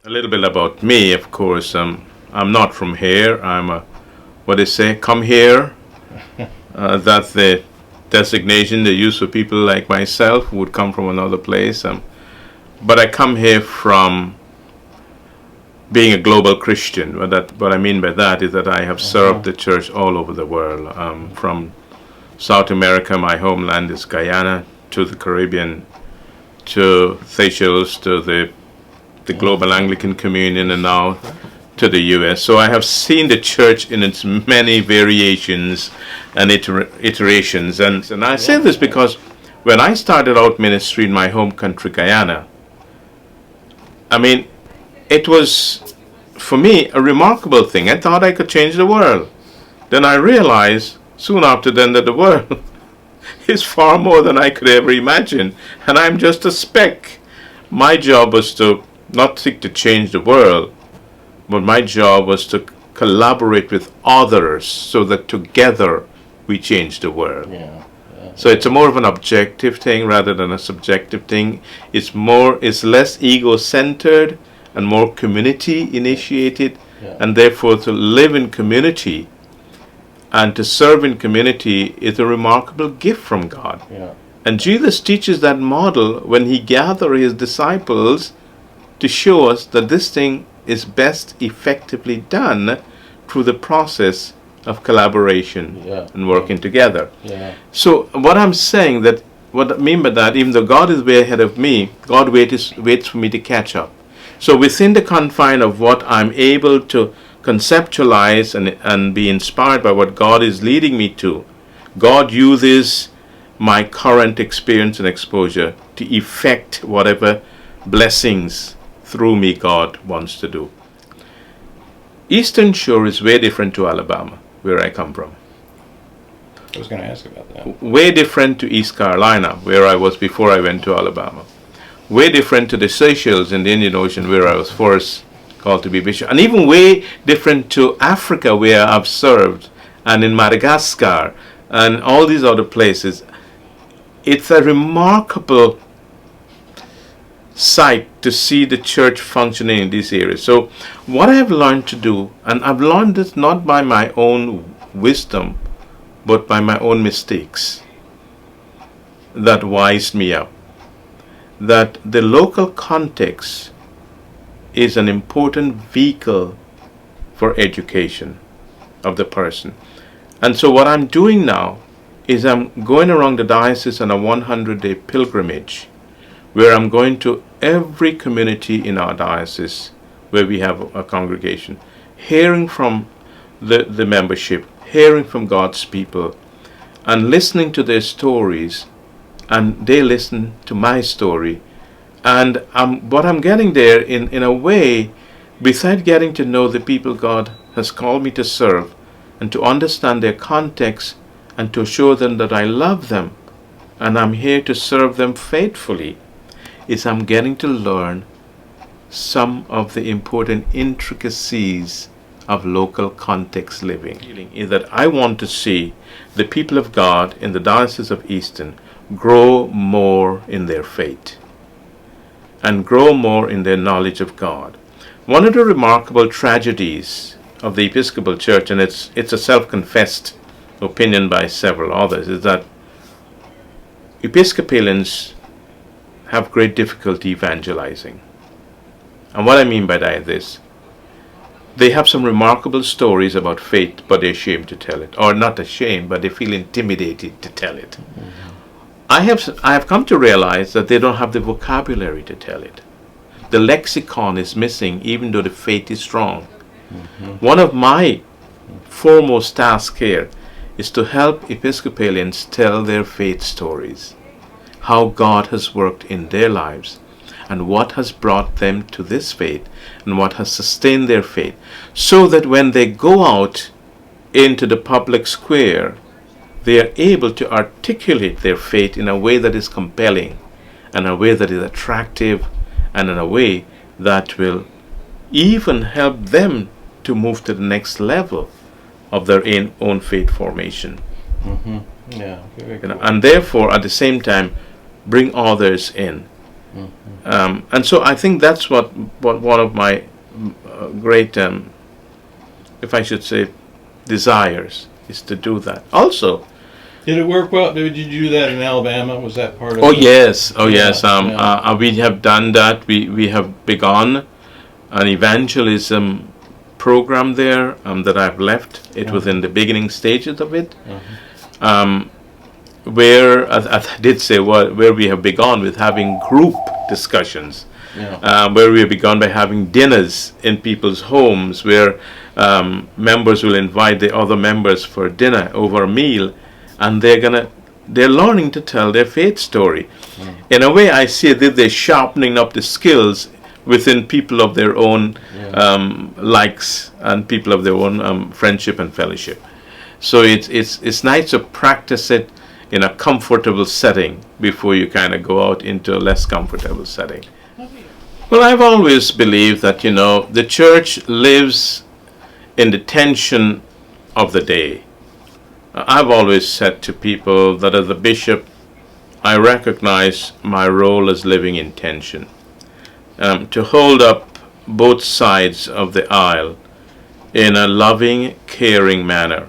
A little bit about me, of course. I'm not from here. I'm a, what they say, come here. That's the designation they use for people like myself who would come from another place. But I come here from being a global Christian. What I mean by that is that I have served the church all over the world. From South America, my homeland is Guyana, to the Caribbean, to Seychelles, to the Global Anglican Communion, and now to the U.S. So I have seen the church in its many variations and iterations. And I say this because when I started out ministry in my home country, Guyana, I mean, it was, for me, a remarkable thing. I thought I could change the world. Then I realized, soon after then, that the world is far more than I could ever imagine. And I'm just a speck. My job was to not seek to change the world, but my job was to collaborate with others so that together we change the world. So it's more of an objective thing rather than a subjective thing. It's less ego-centered and more community-initiated, and therefore to live in community and to serve in community is a remarkable gift from God. And Jesus teaches that model when he gathered his disciples to show us that this thing is best effectively done through the process of collaboration and working together. So what I'm saying, that what I mean by that, even though God is way ahead of me, God waits for me to catch up. So within the confine of what I'm able to conceptualize and be inspired by what God is leading me to, God uses my current experience and exposure to effect whatever blessings through me God wants to do. Eastern Shore is way different to Alabama, where I come from. I was going to ask about that. Way different to East Carolina, where I was before I went to Alabama. Way different to the Seychelles in the Indian Ocean, where I was first called to be bishop. And even way different to Africa, where I've served, and in Madagascar, and all these other places. It's a remarkable sight to see the church functioning in these areas. So what I have learned to do, and I've learned this not by my own wisdom, but by my own mistakes, that wised me up, that the local context is an important vehicle for education of the person. And so what I'm doing now is I'm going around the diocese on a 100-day pilgrimage, where I'm going to every community in our diocese where we have a congregation, hearing from the membership, hearing from God's people, and listening to their stories, and they listen to my story. And what I'm getting there, in a way, besides getting to know the people God has called me to serve, and to understand their context, and to show them that I love them, and I'm here to serve them faithfully, is I'm getting to learn some of the important intricacies of local context living. Is that I want to see the people of God in the Diocese of Easton grow more in their faith and grow more in their knowledge of God. One of the remarkable tragedies of the Episcopal Church, and it's a self-confessed opinion by several others, is that Episcopalians have great difficulty evangelizing. And what I mean by that is this: they have some remarkable stories about faith, but they're ashamed to tell it. Or not ashamed, but they feel intimidated to tell it. I have come to realize that they don't have the vocabulary to tell it. The lexicon is missing, even though the faith is strong. One of my foremost tasks here is to help Episcopalians tell their faith stories, how God has worked in their lives, and what has brought them to this faith, and what has sustained their faith, so that when they go out into the public square, they are able to articulate their faith in a way that is compelling, and a way that is attractive, and in a way that will even help them to move to the next level of their own faith formation. Yeah, very cool. And therefore, at the same time, bring others in. And so I think that's what one of my great, if I should say, desires is to do that. Also, did it work well? Did you do that in Alabama? Was that part of oh it? yes, oh Yeah, yes. yeah. We have done that. We have begun an evangelism program there that I've left. It was in the beginning stages of it. Where I did say where we have begun with having group discussions, where we have begun by having dinners in people's homes, where members will invite the other members for dinner over a meal, and they're learning to tell their faith story. In a way, I see that they're sharpening up the skills within people of their own likes and people of their own friendship and fellowship. So it's nice to practice it in a comfortable setting before you kind of go out into a less comfortable setting. Well, I've always believed that, the church lives in the tension of the day. I've always said to people that as a bishop, I recognize my role as living in tension. To hold up both sides of the aisle in a loving, caring manner,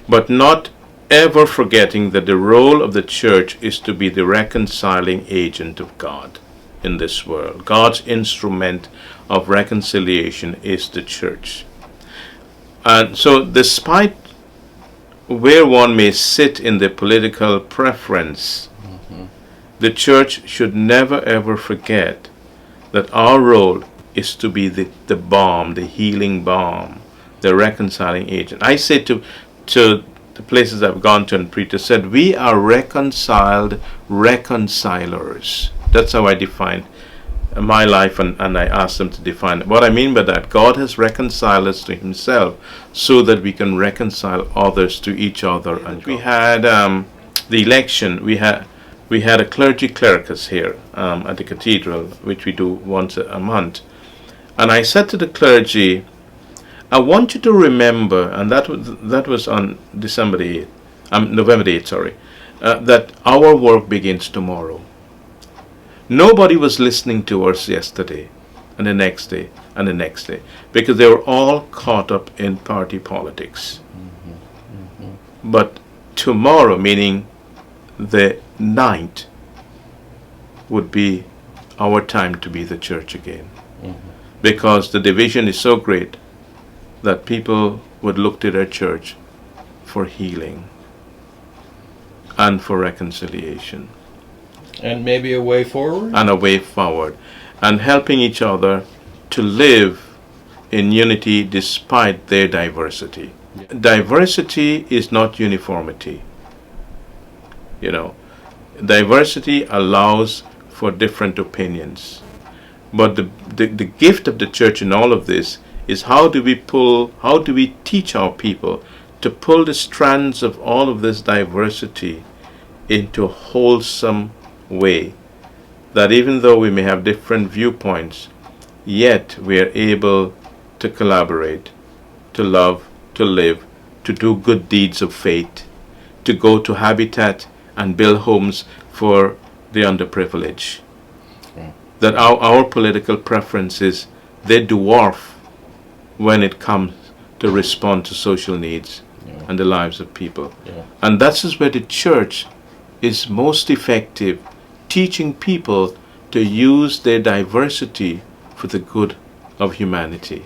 but not ever forgetting that the role of the church is to be the reconciling agent of God in this world. God's instrument of reconciliation is the church. And so despite where one may sit in the political preference, the church should never ever forget that our role is to be the balm, the healing balm, the reconciling agent. I say to the places I've gone to and preached, said, we are reconciled reconcilers. That's how I define my life, and I ask them to define it. What I mean by that, God has reconciled us to himself so that we can reconcile others to each other. And we had the election, we had a clergy clericus here at the cathedral, which we do once a month. And I said to the clergy, I want you to remember, and that was on November the 8th, that our work begins tomorrow. Nobody was listening to us yesterday, and the next day, and the next day, because they were all caught up in party politics. But tomorrow, meaning the 9th, would be our time to be the church again. Because the division is so great that people would look to their church for healing and for reconciliation. And maybe a way forward? And a way forward. And helping each other to live in unity despite their diversity. Diversity is not uniformity. Diversity allows for different opinions. But the gift of the church in all of this is how do we teach our people to pull the strands of all of this diversity into a wholesome way, that even though we may have different viewpoints, yet we are able to collaborate, to love, to live, to do good deeds of faith, to go to Habitat and build homes for the underprivileged. That our political preferences, they dwarf when it comes to respond to social needs and the lives of people. And that's where the church is most effective, teaching people to use their diversity for the good of humanity.